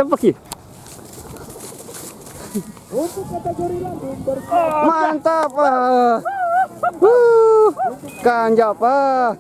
Tembak ya. Untuk kategori lambung Mantap. Kanjap apa?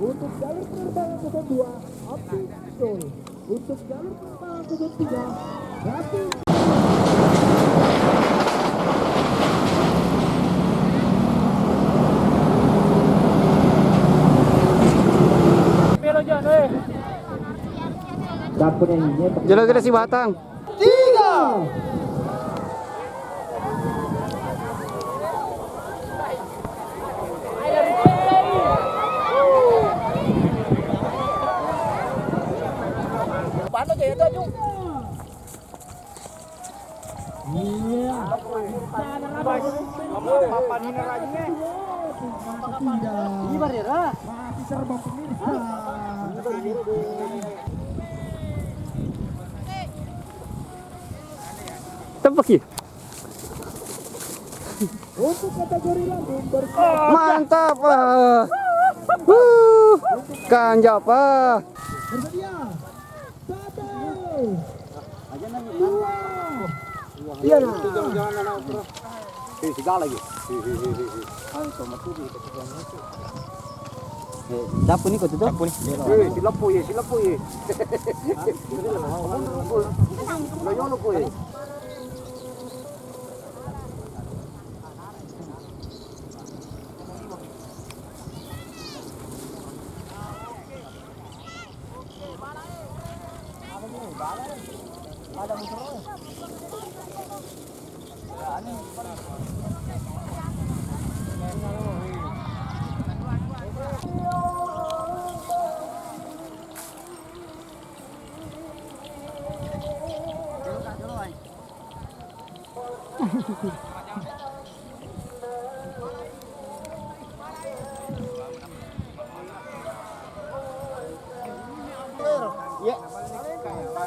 untuk jalur penerbangan kedua Abdi Betul. Untuk jalur penerbangan ketiga Rati. Jalan gede si Batang. 3. Paano kaya ito yung Masih serba pemirsa. Tembak ya. Untuk kategori lambung Mantap. Kanjap apa? bersedia. 1. iya na jangan na bro segala lagi Dapo ni ko to. silapo ye loyolo po ye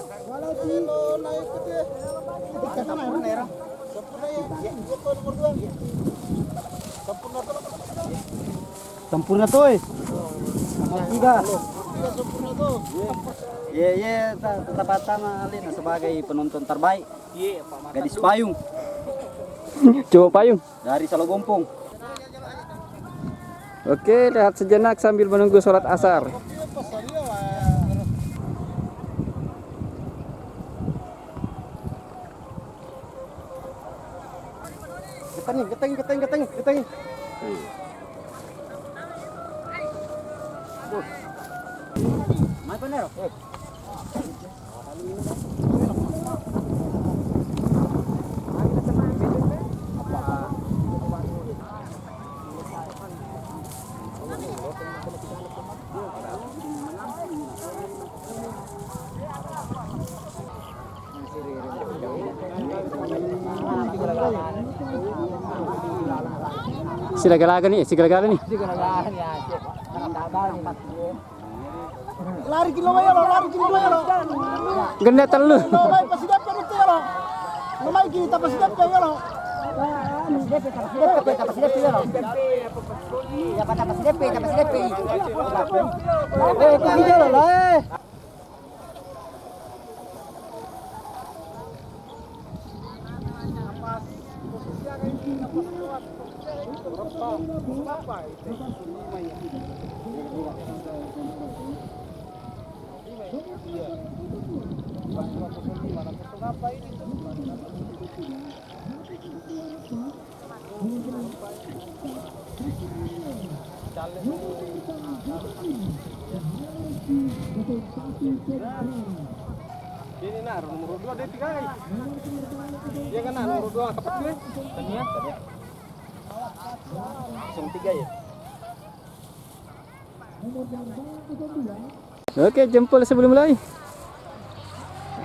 Walau Tino naik ke dia. Kata mana era? Sempurna ya. Itu nomor 2. Sempurna to. Sempurna to eh. Nomor 3. Sempurna to. Tetap Batang Alin sebagai penonton terbaik. Gadis payung. Coba payung dari Salogompong. Oke, lihat sejenak sambil menunggu sholat asar. Geteng. Mai bener. Sigala-gala nih. Lari kilo ya lo. Genda telu. Lomai pasidap kan itu ya lo. Lomai kita pasidap kan ya lo. Ini nah nomor 2 deh 3. Iya kan nah nomor 2 tepat gue. Tania tadi. Langsung 3 ya. Oke, jempol sebelum mulai.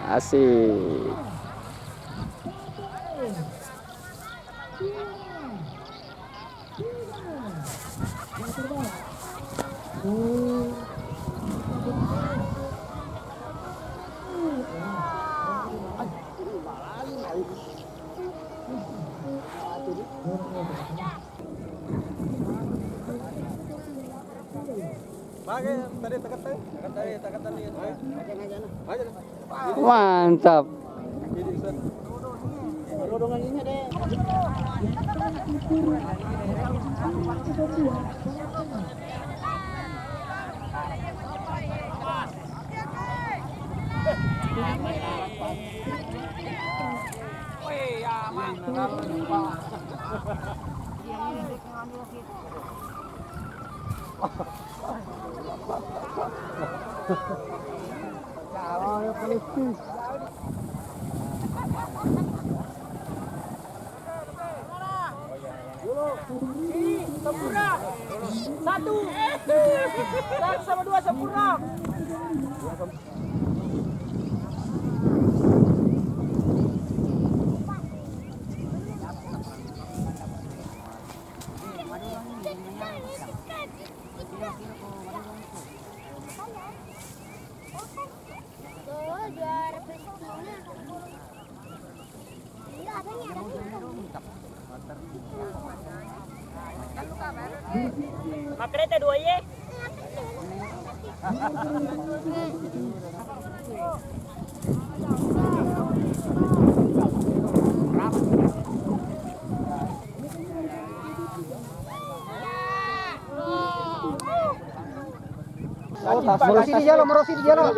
Asik. Pakai tadi tekan tadi. Aja. Mantap. Makrete dua ye. Merosi di jalan, merosi di jalan.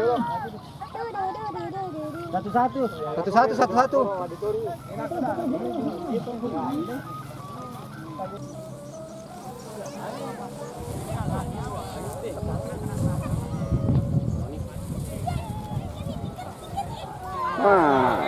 Satu-satu. Satu-satu, satu-satu. Wah.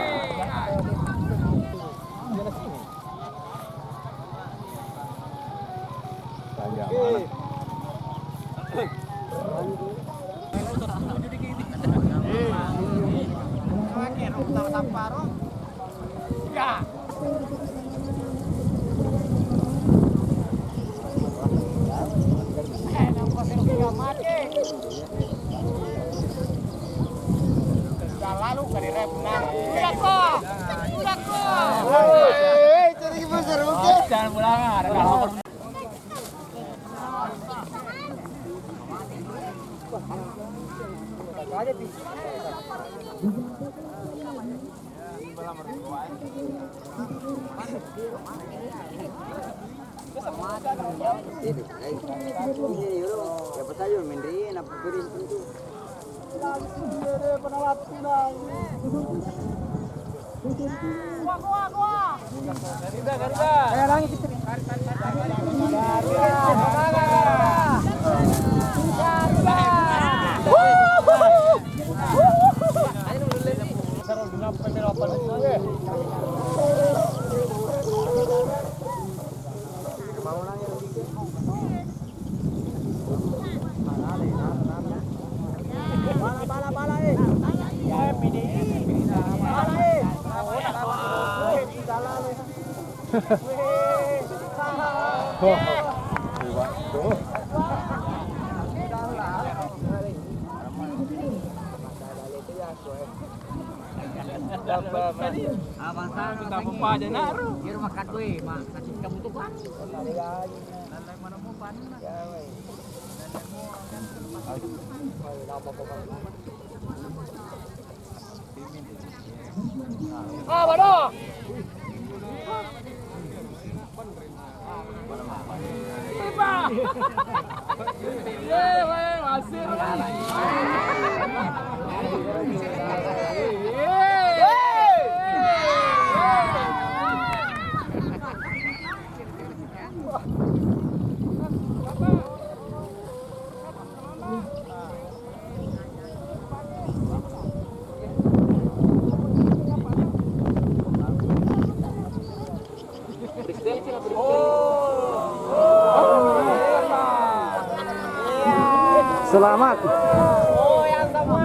Selamat. Oh, yang sama.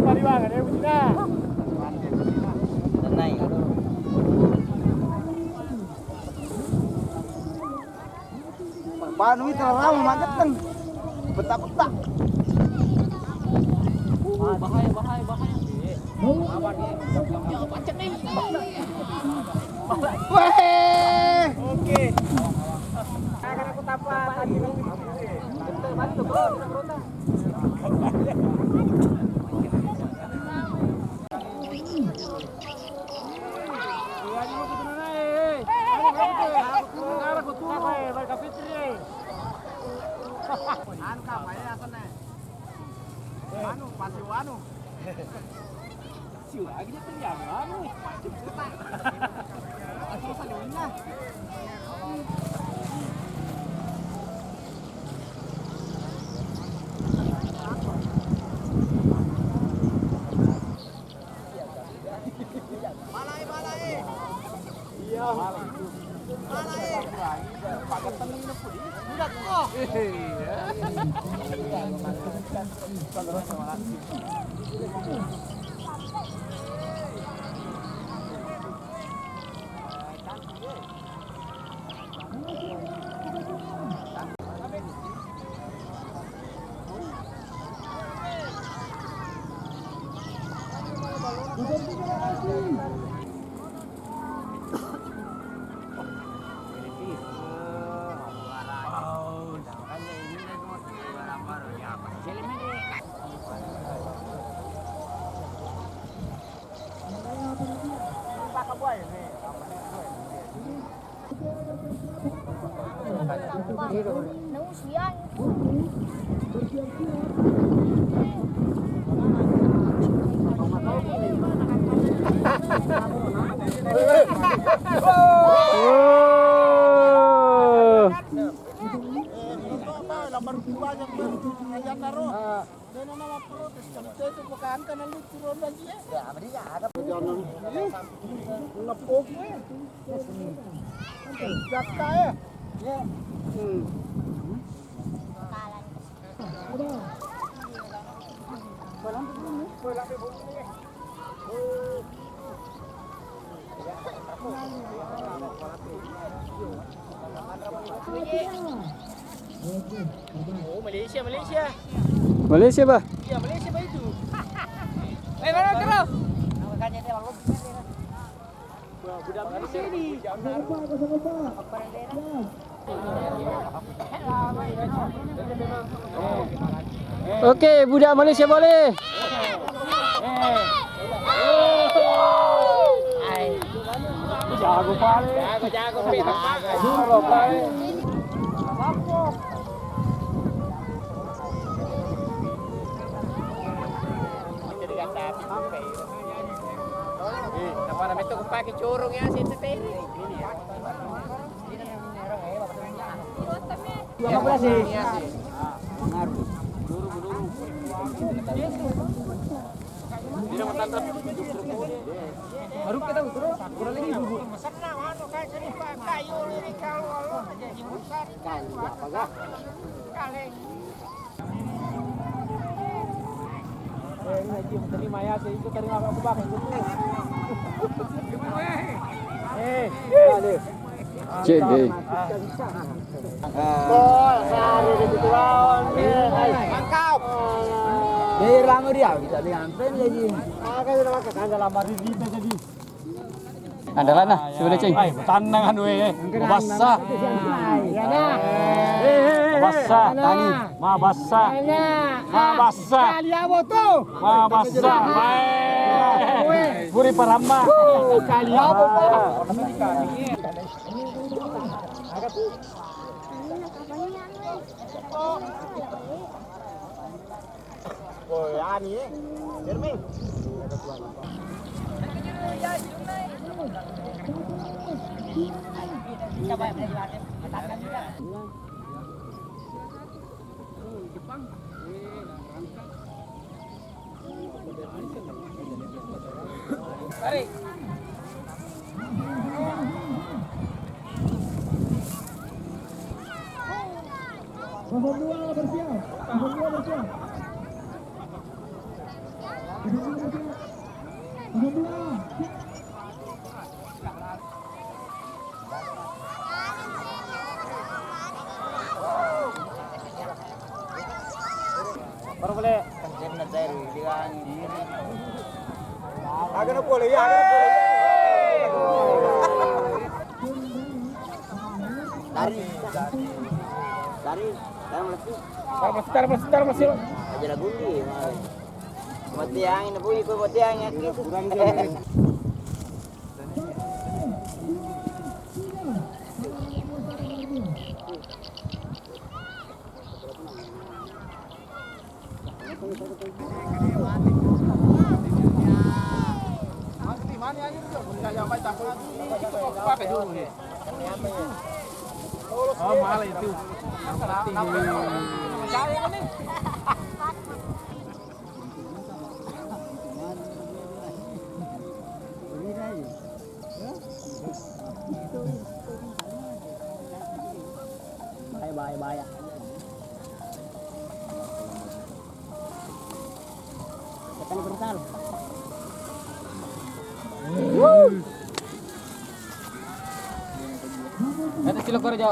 Pariwangan ya, Bunda. Naik. Panu itu lama mantep kan. Betak-betak. Bahaya, bahaya, bahaya. Weh. Oke. Akan aku tampar tadi. Bantu, bro, kita berontak. Anu ka, ya sana. Anu, pasti anu. Siu lagi dia teriak anu. Asal salunnya. Nấu xí anh. Lambar banyak yang naruh. Dan nama protes kalau itu bukan karena lu turun lagi ya. Ya, dia ada perjalanan. Lepuk. Jakta ya. Ya. Oh, Malaysia, Malaysia. Malaysia bah. Iya, Malaysia bah itu. Mana terus? Budak Malaysia ni. Okey, budak Malaysia boleh. Jago paling. Jago petak. Jago paling. Para beto ko pakai curung ya sih teh. Dua belas sih. Baru kita terus kurang lagi ibu. Senang anu kayak kayu ini kalau jadi besar kan apa kaleng. Ini terima ya, itu terima aku pakai itu. Cik deh. Gol, sari di tuan. Mantap. Dia lama dia bisa diantain lagi. Agak sudah makan kan lambar di kita jadi. Andalan lah, sebelah cing. Hai, tandangan we. Basah. Ya nah. Basah. Tani. Ma basah. Ma basah. Kali apa tuh? Ma basah. Baik. Buri parama. Kali apa tuh? Oh, ani. Jermin. Tarik. Nomor 2 bersiap. Nomor 2 bersiap. Nomor 2. Baru boleh. Agak na boleh ya, agak na boleh. Dari Taruh masih. aja lagu ni. Mati angin bu, ikut mati angin. Di mana aja tuh? Kayak apa tak lagi? Itu pakai dulu nih. Oh, mahal itu. Percaya nih. Bahaya. Tekan berental. Ada cilok kerja.